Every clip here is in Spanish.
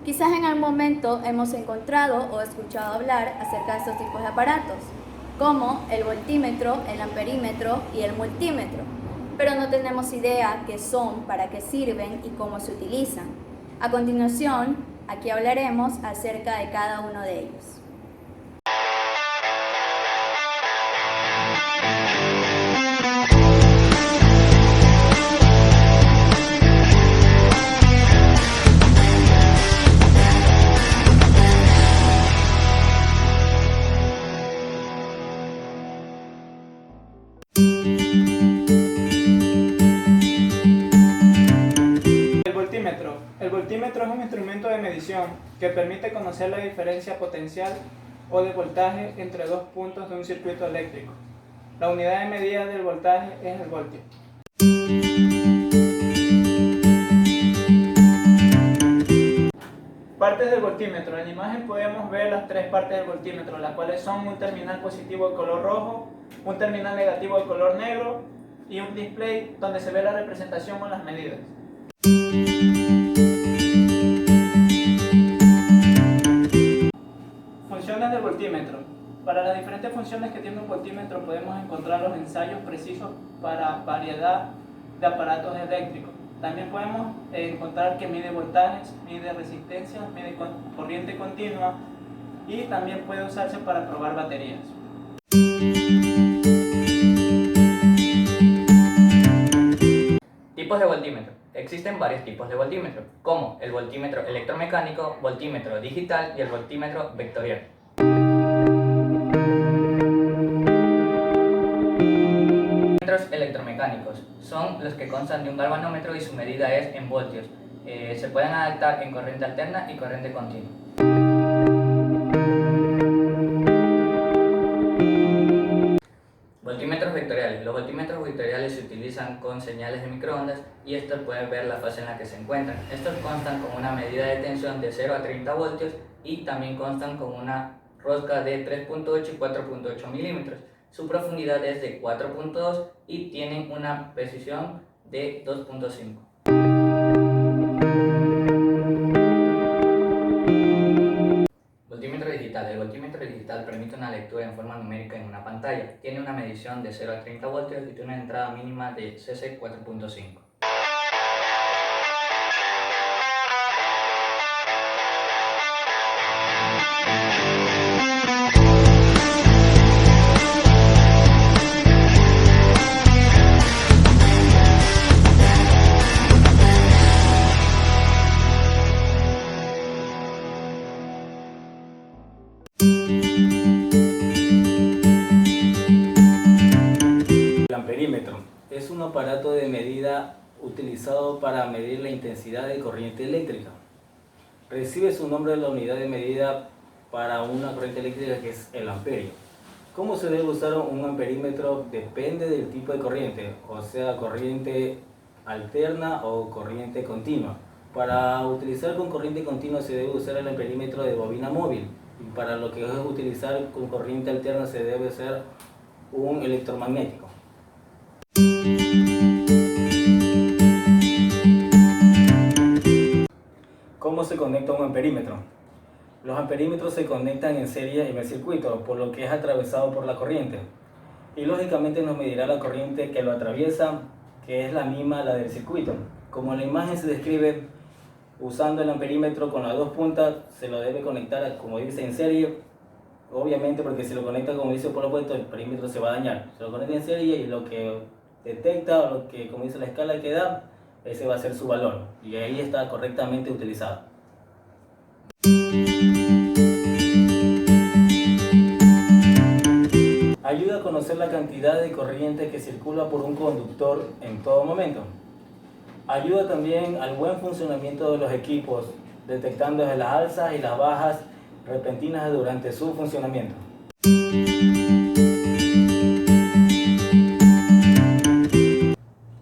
Quizás en algún momento hemos encontrado o escuchado hablar acerca de estos tipos de aparatos, como el voltímetro, el amperímetro y el multímetro, pero no tenemos idea qué son, para qué sirven y cómo se utilizan. A continuación, aquí hablaremos acerca de cada uno de ellos. El voltímetro es un instrumento de medición que permite conocer la diferencia potencial o de voltaje entre dos puntos de un circuito eléctrico. La unidad de medida del voltaje es el voltio. Partes del voltímetro. En la imagen podemos ver las tres partes del voltímetro, las cuales son un terminal positivo de color rojo, un terminal negativo de color negro y un display donde se ve la representación o las medidas. Funciones del voltímetro. Para las diferentes funciones que tiene un voltímetro podemos encontrar los ensayos precisos para variedad de aparatos eléctricos. También podemos encontrar que mide voltajes, mide resistencias, mide corriente continua y también puede usarse para probar baterías. Tipos de voltímetro. Existen varios tipos de voltímetro, como el voltímetro electromecánico, voltímetro digital y el voltímetro vectorial. Voltímetros electromecánicos son los que constan de un galvanómetro y su medida es en voltios. Se pueden adaptar en corriente alterna y corriente continua. Voltímetros vectoriales. Los voltímetros vectoriales se utilizan con señales de microondas y estos pueden ver la fase en la que se encuentran. Estos constan con una medida de tensión de 0 a 30 voltios y también constan con una rosca de 3.8 y 4.8 milímetros. Su profundidad es de 4.2 y tienen una precisión de 2.5. Voltímetro digital. El voltímetro digital permite una lectura en forma numérica en una pantalla. Tiene una medición de 0 a 30 voltios y tiene una entrada mínima de CC 4.5. El amperímetro es un aparato de medida utilizado para medir la intensidad de corriente eléctrica. Recibe su nombre de la unidad de medida para una corriente eléctrica que es el amperio. ¿Cómo se debe usar un amperímetro? Depende del tipo de corriente, o sea, corriente alterna o corriente continua. Para utilizar con corriente continua se debe usar el amperímetro de bobina móvil, y para lo que es utilizar con corriente alterna se debe usar un electromagnético. ¿Cómo se conecta un amperímetro? Los amperímetros se conectan en serie en el circuito, por lo que es atravesado por la corriente. Y lógicamente nos medirá la corriente que lo atraviesa, que es la misma la del circuito. Como en la imagen se describe, usando el amperímetro con las dos puntas, se lo debe conectar, como dice, en serie. Obviamente, porque si lo conecta como dice por lo opuesto, el perímetro se va a dañar. Se lo conecta en serie y lo que detecta, o lo que, como dice la escala que da, ese va a ser su valor. Y ahí está correctamente utilizado. Ayuda a conocer la cantidad de corriente que circula por un conductor en todo momento. Ayuda también al buen funcionamiento de los equipos, detectando las alzas y las bajas repentinas durante su funcionamiento.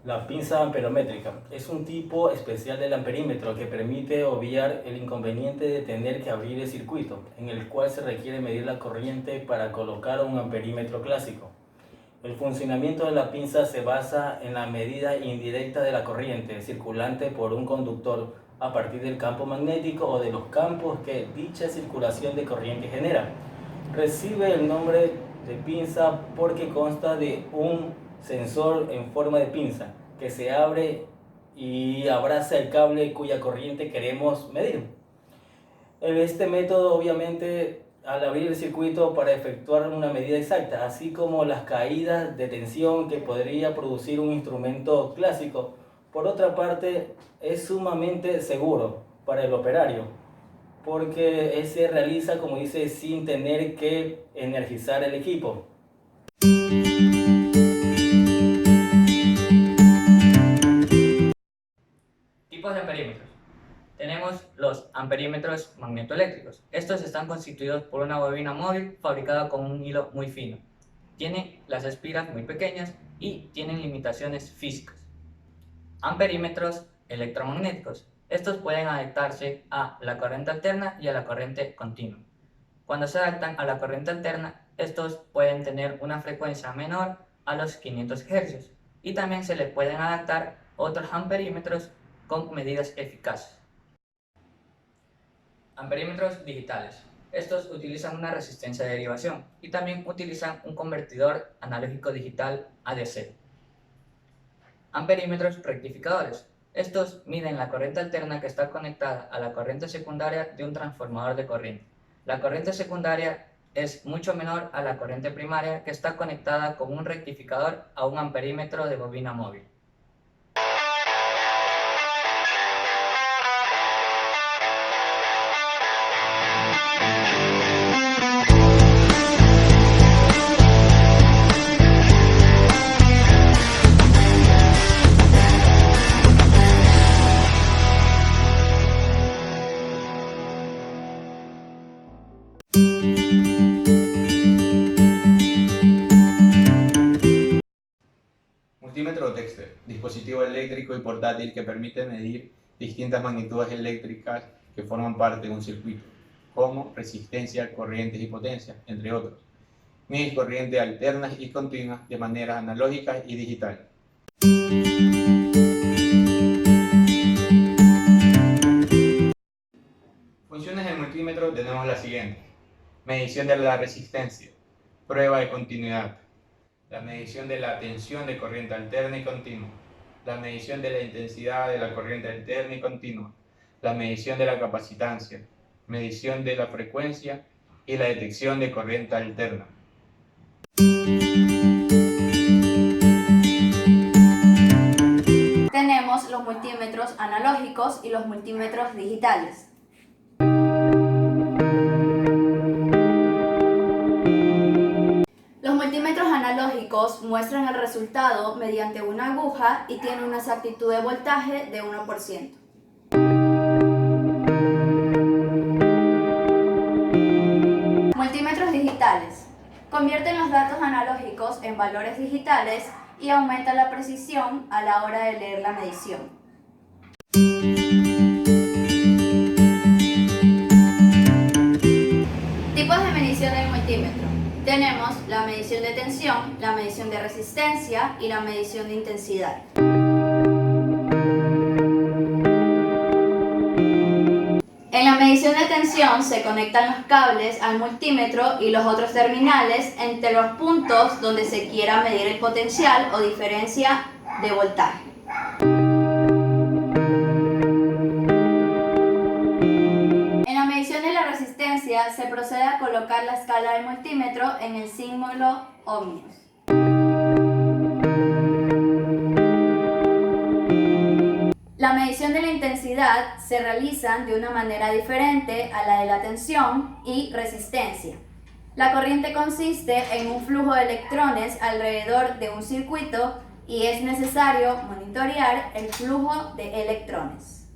La pinza amperométrica es un tipo especial del amperímetro que permite obviar el inconveniente de tener que abrir el circuito, en el cual se requiere medir la corriente para colocar un amperímetro clásico. El funcionamiento de la pinza se basa en la medida indirecta de la corriente circulante por un conductor a partir del campo magnético o de los campos que dicha circulación de corriente genera. Recibe el nombre de pinza porque consta de un sensor en forma de pinza que se abre y abraza el cable cuya corriente queremos medir. Este método, obviamente, al abrir el circuito para efectuar una medida exacta, así como las caídas de tensión que podría producir un instrumento clásico. Por otra parte, es sumamente seguro para el operario, porque se realiza, como dice, sin tener que energizar el equipo. Tipos de amperímetros. Tenemos los amperímetros magnetoeléctricos. Estos están constituidos por una bobina móvil fabricada con un hilo muy fino. Tienen las espiras muy pequeñas y tienen limitaciones físicas. Amperímetros electromagnéticos. Estos pueden adaptarse a la corriente alterna y a la corriente continua. Cuando se adaptan a la corriente alterna, estos pueden tener una frecuencia menor a los 500 Hz y también se les pueden adaptar otros amperímetros con medidas eficaces. Amperímetros digitales. Estos utilizan una resistencia de derivación y también utilizan un convertidor analógico digital ADC. Amperímetros rectificadores. Estos miden la corriente alterna que está conectada a la corriente secundaria de un transformador de corriente. La corriente secundaria es mucho menor a la corriente primaria que está conectada con un rectificador a un amperímetro de bobina móvil. Multímetro o Dexter, dispositivo eléctrico y portátil que permite medir distintas magnitudes eléctricas que forman parte de un circuito, como resistencia, corrientes y potencia, entre otros. Mide corrientes alternas y continuas de manera analógica y digital. Funciones del multímetro tenemos las siguientes: medición de la resistencia, prueba de continuidad, la medición de la tensión de corriente alterna y continua, la medición de la intensidad de la corriente alterna y continua, la medición de la capacitancia, medición de la frecuencia y la detección de corriente alterna. Tenemos los multímetros analógicos y los multímetros digitales. Los multímetros analógicos muestran el resultado mediante una aguja y tienen una exactitud de voltaje de 1%. Multímetros digitales. Convierten los datos analógicos en valores digitales y aumentan la precisión a la hora de leer la medición. Tipos de medición del multímetro. Tenemos la medición de tensión, la medición de resistencia y la medición de intensidad. En la medición de tensión se conectan los cables al multímetro y los otros terminales entre los puntos donde se quiera medir el potencial o diferencia de voltaje. En la medición de la resistencia se procede a colocar la escala del multímetro en el símbolo ohmios. La medición de la intensidad se realiza de una manera diferente a la de la tensión y resistencia. La corriente consiste en un flujo de electrones alrededor de un circuito y es necesario monitorear el flujo de electrones.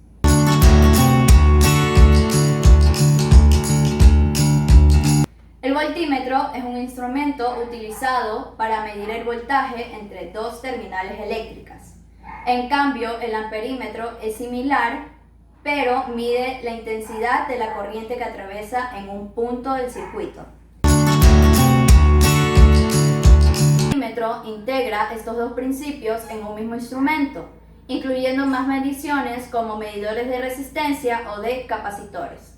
El voltímetro es un instrumento utilizado para medir el voltaje entre dos terminales eléctricas. En cambio, el amperímetro es similar, pero mide la intensidad de la corriente que atraviesa en un punto del circuito. El multímetro integra estos dos principios en un mismo instrumento, incluyendo más mediciones como medidores de resistencia o de capacitores.